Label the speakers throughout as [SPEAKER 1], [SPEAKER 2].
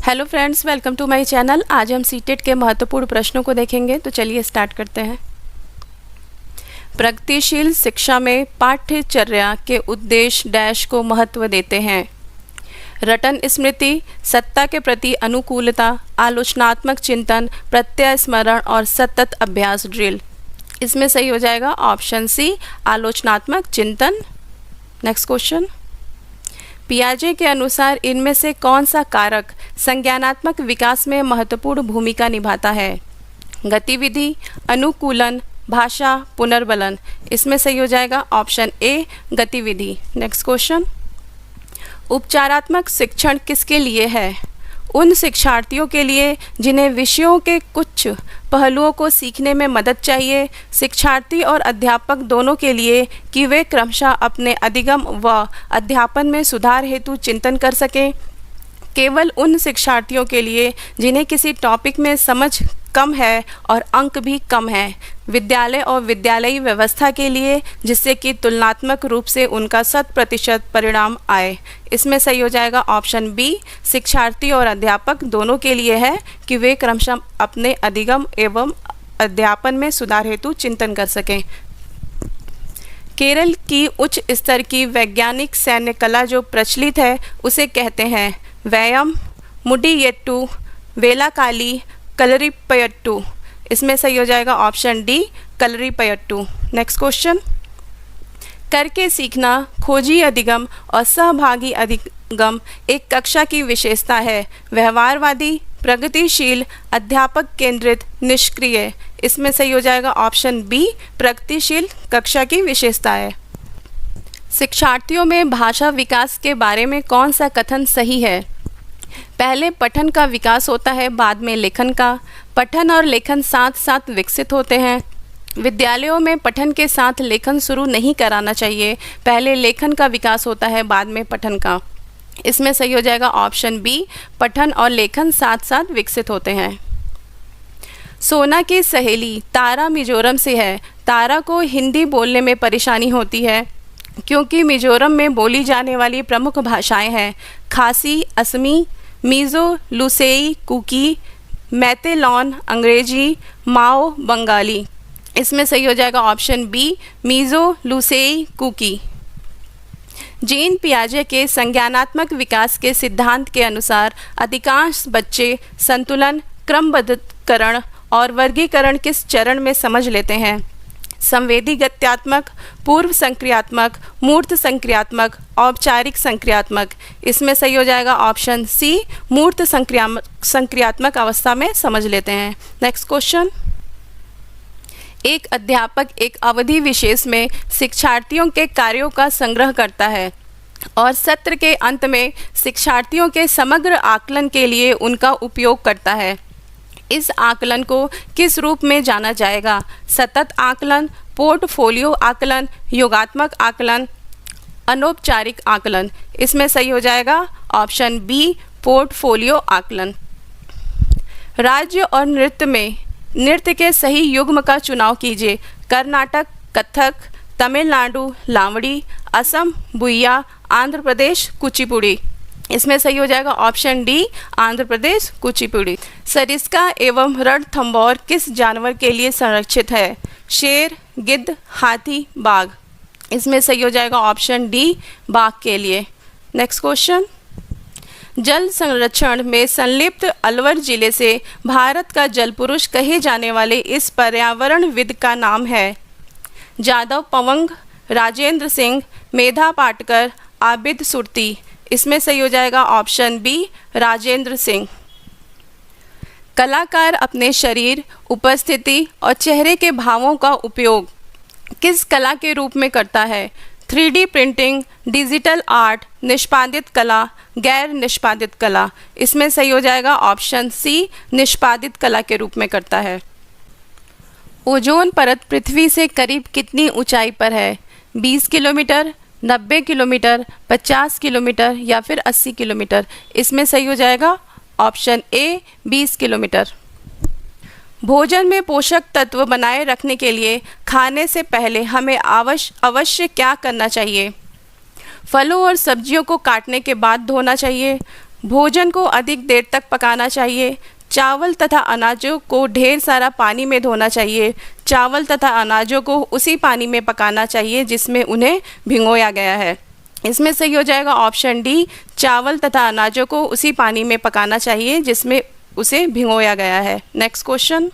[SPEAKER 1] Hello friends, welcome to my channel. आज हम CTET के महत्वपूर्ण प्रश्नों को देखेंगे। तो चलिए स्टार्ट करते हैं। प्रगतिशील शिक्षा में पाठ्यचर्या के उद्देश्य डैश को महत्व देते हैं। रटन स्मृति, सत्ता के प्रति अनुकूलता, आलोचनात्मक चिंतन, प्रत्यय स्मरण और सतत अभ्यास ड्रिल। इसमें सही हो जाएगा ऑप्शन सी, आलोचनात्मक चिंतन। नेक्स्ट क्वेश्चन, पियाजे के अनुसार इनमें से कौन सा कारक संज्ञानात्मक विकास में महत्वपूर्ण भूमिका निभाता है? गतिविधि, अनुकूलन, भाषा, पुनर्बलन। इसमें सही हो जाएगा ऑप्शन ए, गतिविधि। नेक्स्ट क्वेश्चन, उपचारात्मक शिक्षण किसके लिए है? उन शिक्षार्थियों के लिए जिन्हें विषयों के कुछ पहलुओं को सीखने में मदद चाहिए, शिक्षार्थी और अध्यापक दोनों के लिए कि वे क्रमशः अपने अधिगम व अध्यापन में सुधार हेतु चिंतन कर सकें, केवल उन शिक्षार्थियों के लिए जिन्हें किसी टॉपिक में समझ कम है और अंक भी कम है, विद्यालय और विद्यालयी व्यवस्था के लिए जिससे कि तुलनात्मक रूप से उनका 100% परिणाम आए। इसमें सही हो जाएगा ऑप्शन बी, शिक्षार्थी और अध्यापक दोनों के लिए है कि वे क्रमशः अपने अधिगम एवं अध्यापन में सुधार हेतु चिंतन कर सकें। केरल की उच्च स्तर की वैज्ञानिक सैन्य कला जो प्रचलित है उसे कहते हैं वैयम, मुडियेट्टू, वेलाकाली, कलरीपयट्टू। इसमें सही हो जाएगा option D, Kalaripayattu. Next question, करके सीखना, खोजी अधिगम और सहभागी अधिगम एक कक्षा की विशेषता है। व्यवहारवादी, प्रगतिशील, अध्यापक केंद्रित, निष्क्रिय। इसमें सही हो जाएगा ऑप्शन बी, प्रगतिशील कक्षा की विशेषता है। शिक्षार्थियों में भाषा विकास के बारे में कौन सा कथन सही है? पहले पठन का विकास होता है, बाद में लेखन का। पठन और लेखन साथ साथ विकसित होते हैं। विद्यालयों में पठन के साथ लेखन शुरू नहीं कराना चाहिए। पहले लेखन का विकास होता है, बाद में पठन का। इसमें सही हो जाएगा ऑप्शन बी, पठन और लेखन साथ साथ विकसित होते हैं। सोना की सहेली तारा मिजोरम से है। तारा को हिंदी बोलने में परेशानी होती है क्योंकि मिजोरम में बोली जाने वाली प्रमुख भाषाएं हैं खासी, असमी, मीज़ो, लुसेई, कुकी, मैतेलॉन अंग्रेजी, माओ बंगाली। इसमें सही हो जाएगा option B, Mizo, Lusei, Kuki. Jean पियाजे के संज्ञानात्मक विकास के सिद्धांत के अनुसार अधिकांश बच्चे संतुलन, क्रमबद्धकरण और वर्गीकरण किस चरण में समझ लेते हैं? संवेदी गत्यात्मक, पूर्व संक्रियात्मक, मूर्त संक्रियात्मक, औपचारिक संक्रियात्मक। इसमें सही हो जाएगा ऑप्शन सी, मूर्त संक्रियात्मक अवस्था में समझ लेते हैं। नेक्स्ट क्वेश्चन, एक अध्यापक एक अवधि विशेष में शिक्षार्थियों के कार्यों का संग्रह करता है और सत्र के अंत में शिक्षार्थियों के समग्र आकलन के लिए उनका उपयोग करता है। इस आकलन को किस रूप में जाना जाएगा? सतत आकलन, पोर्टफोलियो आकलन, योगात्मक आकलन, अनौपचारिक आकलन। इसमें सही हो जाएगा ऑप्शन बी, पोर्टफोलियो आकलन। राज्य और नृत्य में नृत्य के सही युग्म का चुनाव कीजिए। कर्नाटक कथक, तमिलनाडु लावड़ी, असम बुइया, आंध्र प्रदेश कुचिपुड़ी। इसमें सही हो जाएगा ऑप्शन डी, आंध्र प्रदेश कुचिपुड़ी। सरिस्का एवं रणथंभौर किस जानवर के लिए संरक्षित है? शेर, गिद्ध, हाथी, बाघ। इसमें सही हो जाएगा ऑप्शन डी, बाघ के लिए। नेक्स्ट क्वेश्चन, जल संरक्षण में संलिप्त अलवर जिले से भारत का जल पुरुष कहे जाने वाले इस पर्यावरणविद का नाम है? जादव पवंग, राजेंद्र सिंह, मेधा पाटकर, आबिद सुरती। इसमें सही हो जाएगा ऑप्शन बी, राजेंद्र सिंह। कलाकार अपने शरीर, उपस्थिति और चेहरे के भावों का उपयोग किस कला के रूप में करता है? 3D प्रिंटिंग, डिजिटल आर्ट, निष्पादित कला, गैर निष्पादित कला। इसमें सही हो जाएगा ऑप्शन सी, निष्पादित कला के रूप में करता है। ओजोन परत पृथ्वी से करीब कितनी ऊंचाई पर है? 20 किलोमीटर, 90 किलोमीटर, 50 किलोमीटर या फिर 80 किलोमीटर। इसमें सही हो जाएगा ऑप्शन ए, 20 किलोमीटर। भोजन में पोषक तत्व बनाए रखने के लिए खाने से पहले हमें अवश्य क्या करना चाहिए? फलों और सब्जियों को काटने के बाद धोना चाहिए, भोजन को अधिक देर तक पकाना चाहिए, चावल तथा अनाजों को ढेर सारा पानी में धोना चाहिए, चावल तथा अनाजों को उसी पानी में पकाना चाहिए जिसमें उन्हें भिगोया गया है। इसमें सही हो जाएगा ऑप्शन डी, चावल तथा अनाजों को उसी पानी में पकाना चाहिए जिसमें उसे भिगोया गया है। नेक्स्ट क्वेश्चन,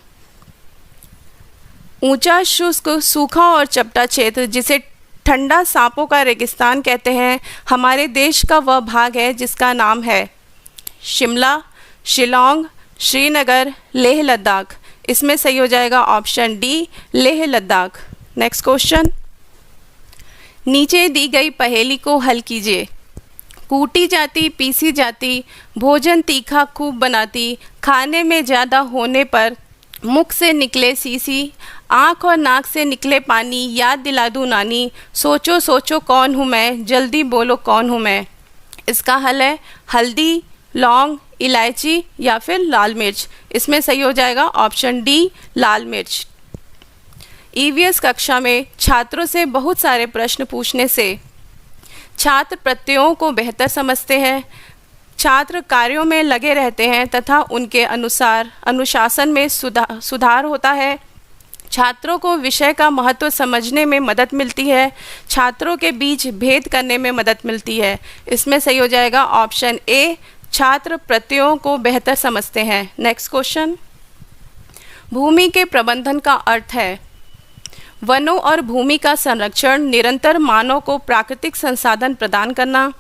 [SPEAKER 1] ऊंचा शुष्क सूखा और चपटा क्षेत्र जिसे ठंडा सांपों का रेगिस्तान कहते हैं, हमारे देश का वह भाग है जिसका नाम है शिमला, शिलोंग, श्रीनगर, लेह लद्दाख। इसमें सही हो जाएगा option D, Leh Ladakh. Next question, नीचे दी गई पहेली को हल कीजिए। कूटी जाती पीसी जाती, भोजन तीखा खूब बनाती, खाने में ज़्यादा होने पर मुख से निकले सीसी, आँख और नाक से निकले पानी, याद दिला दूँ नानी, सोचो सोचो कौन हूँ मैं, जल्दी बोलो कौन हूँ मैं। इसका हल है हल्दी, लौंग, इलायची या फिर लाल मिर्च। इसमें सही हो जाएगा ऑप्शन डी, लाल मिर्च। ईवीएस कक्षा में छात्रों से बहुत सारे प्रश्न पूछने से छात्र प्रत्ययों को बेहतर समझते हैं, छात्र कार्यों में लगे रहते हैं तथा उनके अनुसार अनुशासन में सुधार होता है, छात्रों को विषय का महत्व समझने में मदद मिलती है, छात्रों के बीच भेद करने में मदद मिलती है। इसमें सही हो जाएगा ऑप्शन ए, छात्र प्रत्ययों को बेहतर समझते हैं। नेक्स्ट क्वेश्चन, भूमि के प्रबंधन का अर्थ है वनों और भूमि का संरक्षण, निरंतर मानव को प्राकृतिक संसाधन प्रदान करना,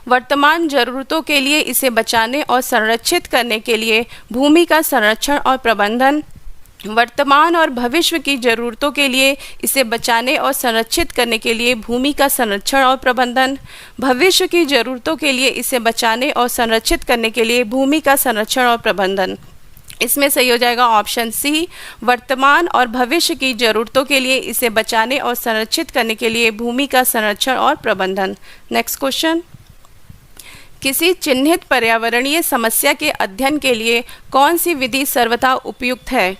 [SPEAKER 1] वर्तमान जरूरतों के लिए इसे बचाने और संरक्षित करने के लिए भूमि का संरक्षण और प्रबंधन, वर्तमान और भविष्य की जरूरतों के लिए इसे बचाने और संरक्षित करने के लिए भूमि का संरक्षण और प्रबंधन, भविष्य की जरूरतों के लिए इसे बचाने और संरक्षित करने के लिए भूमि का संरक्षण और प्रबंधन। इसमें सही हो जाएगा ऑप्शन सी, वर्तमान और भविष्य की जरूरतों के लिए इसे बचाने और संरक्षित करने के लिए भूमि का संरक्षण और प्रबंधन। नेक्स्ट क्वेश्चन, किसी चिन्हित पर्यावरणीय समस्या के अध्ययन के लिए कौन सी विधि सर्वथा उपयुक्त है?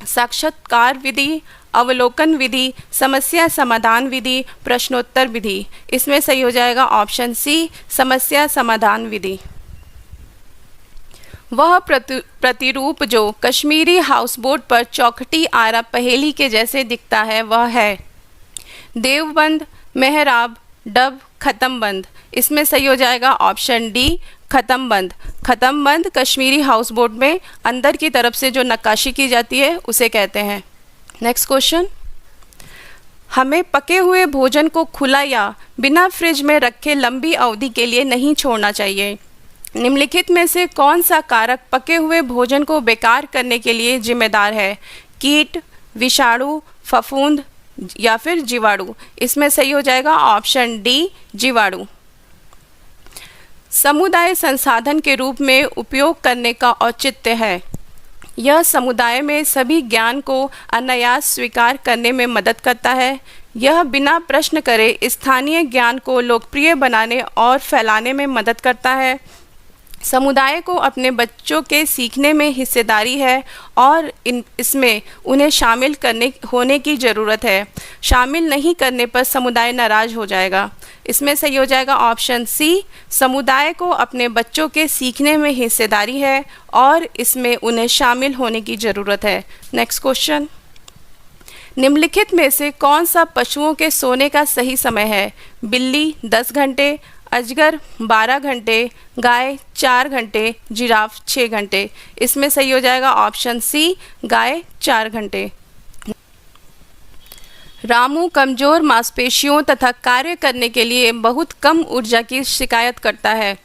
[SPEAKER 1] साक्षात्कार विधि, अवलोकन विधि, समस्या समाधान विधि, प्रश्नोत्तर विधि। इसमें सही हो जाएगा ऑप्शन सी, समस्या समाधान विधि। वह प्रतिरूप जो कश्मीरी हाउसबोट पर चौखटी आरा पहेली के जैसे दिखता है वह है देवबंद, मेहराब, डब, खत्मबंद। इसमें सही हो जाएगा ऑप्शन डी, खत्मबंद। खत्मबंद कश्मीरी हाउसबोट में अंदर की तरफ से जो नक्काशी की जाती है उसे कहते हैं। नेक्स्ट क्वेश्चन, हमें पके हुए भोजन को खुला या बिना फ्रिज में रखे लंबी अवधि के लिए नहीं छोड़ना चाहिए। निम्नलिखित में से कौन सा कारक पके हुए भोजन को बेकार करने के लिए जिम्मेदार है? कीट, विषाणु, फफूंद या फिर जीवाणु। इसमें सही हो जाएगा ऑप्शन डी, जीवाणु। समुदाय संसाधन के रूप में उपयोग करने का औचित्य है। यह समुदाय में सभी ज्ञान को अनायास स्वीकार करने में मदद करता है। यह बिना प्रश्न करे स्थानीय ज्ञान को लोकप्रिय बनाने और फैलाने में मदद करता है। समुदाय को अपने बच्चों के सीखने में हिस्सेदारी है और इसमें उन्हें शामिल होने की ज़रूरत है। शामिल नहीं करने पर समुदाय नाराज हो जाएगा। इसमें सही हो जाएगा ऑप्शन सी, समुदाय को अपने बच्चों के सीखने में हिस्सेदारी है और इसमें उन्हें शामिल होने की ज़रूरत है। नेक्स्ट क्वेश्चन, निम्नलिखित में से कौन सा पशुओं के सोने का सही समय है? बिल्ली 10 घंटे, अजगर 12 घंटे, गाय 4 घंटे, जिराफ 6 घंटे। इसमें सही हो जाएगा ऑप्शन सी, गाय 4 घंटे। रामू कमज़ोर मांसपेशियों तथा कार्य करने के लिए बहुत कम ऊर्जा की शिकायत करता है।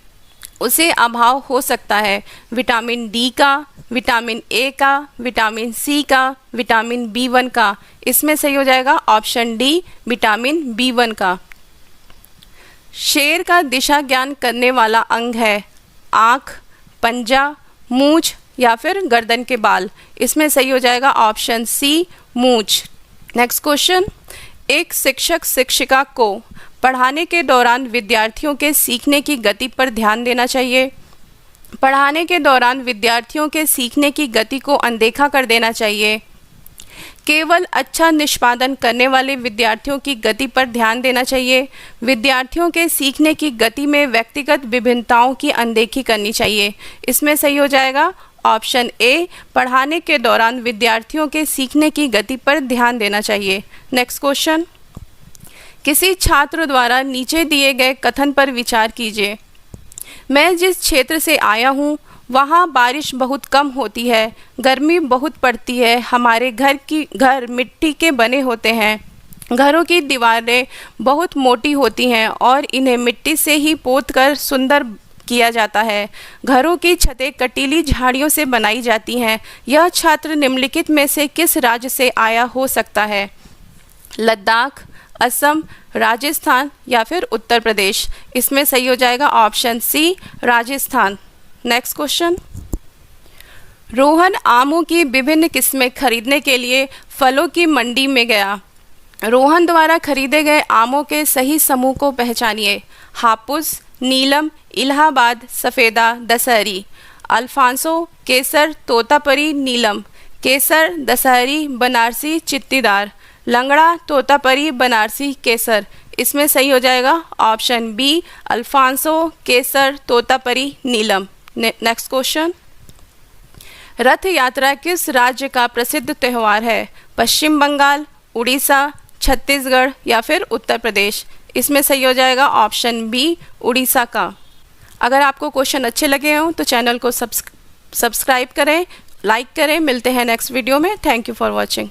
[SPEAKER 1] उसे अभाव हो सकता है विटामिन डी का, विटामिन ए का, विटामिन सी का, विटामिन बी1 का। इसमें सही हो जाएगा ऑप्शन डी, विटामिन बी1 का। शेर का दिशा ज्ञान करने वाला अंग है आँख, पंजा, मूंछ या फिर गर्दन के बाल। इसमें सही हो जाएगा ऑप्शन सी, मूंछ। नेक्स्ट क्वेश्चन, एक शिक्षक शिक्षिका को पढ़ाने के दौरान विद्यार्थियों के सीखने की गति पर ध्यान देना चाहिए। पढ़ाने के दौरान विद्यार्थियों के सीखने की गति को अनदेखा कर देना चाहिए। केवल अच्छा निष्पादन करने वाले विद्यार्थियों की गति पर ध्यान देना चाहिए। विद्यार्थियों के सीखने की गति में व्यक्तिगत विभिन्नताओं की अनदेखी करनी चाहिए। इसमें सही हो जाएगा ऑप्शन ए, पढ़ाने के दौरान विद्यार्थियों के सीखने की गति पर ध्यान देना चाहिए। नेक्स्ट क्वेश्चन, किसी छात्र द्वारा नीचे दिए गए कथन पर विचार कीजिए। मैं जिस क्षेत्र से आया हूँ वहाँ बारिश बहुत कम होती है, गर्मी बहुत पड़ती है, हमारे घर मिट्टी के बने होते हैं, घरों की दीवारें बहुत मोटी होती हैं और इन्हें मिट्टी से ही पोत कर सुंदर किया जाता है, घरों की छतें कटीली झाड़ियों से बनाई जाती हैं। यह छात्र निम्नलिखित में से किस राज्य से आया हो सकता है? लद्दाख, असम, राजस्थान या फिर उत्तर प्रदेश। इसमें सही हो जाएगा option C, Rajasthan. Next question, Rohan आमों की विभिन्न किस्में खरीदने के लिए फलों की मंडी में गया। रोहन द्वारा खरीदे गए आमों के सही समूह को पहचानिए। हापुस, नीलम, इलाहाबाद, सफ़ेदा, दशहरी। अल्फांसो, केसर, तोतापरी, नीलम। केसर, दशहरी, बनारसी, चित्तीदार। लंगड़ा, तोतापरी, बनारसी, केसर। इसमें सही हो जाएगा ऑप्शन बी, अल्फांसो, केसर, तोतापरी, नीलम। नेक्स्ट क्वेश्चन, रथ यात्रा किस राज्य का प्रसिद्ध त्यौहार है? पश्चिम बंगाल, उड़ीसा, छत्तीसगढ़ या फिर उत्तर प्रदेश। इसमें सही हो जाएगा ऑप्शन बी, उड़ीसा का। अगर आपको क्वेश्चन अच्छे लगे हों तो चैनल को सब्सक्राइब करें, लाइक करें। मिलते हैं नेक्स्ट वीडियो में। Thank you for watching.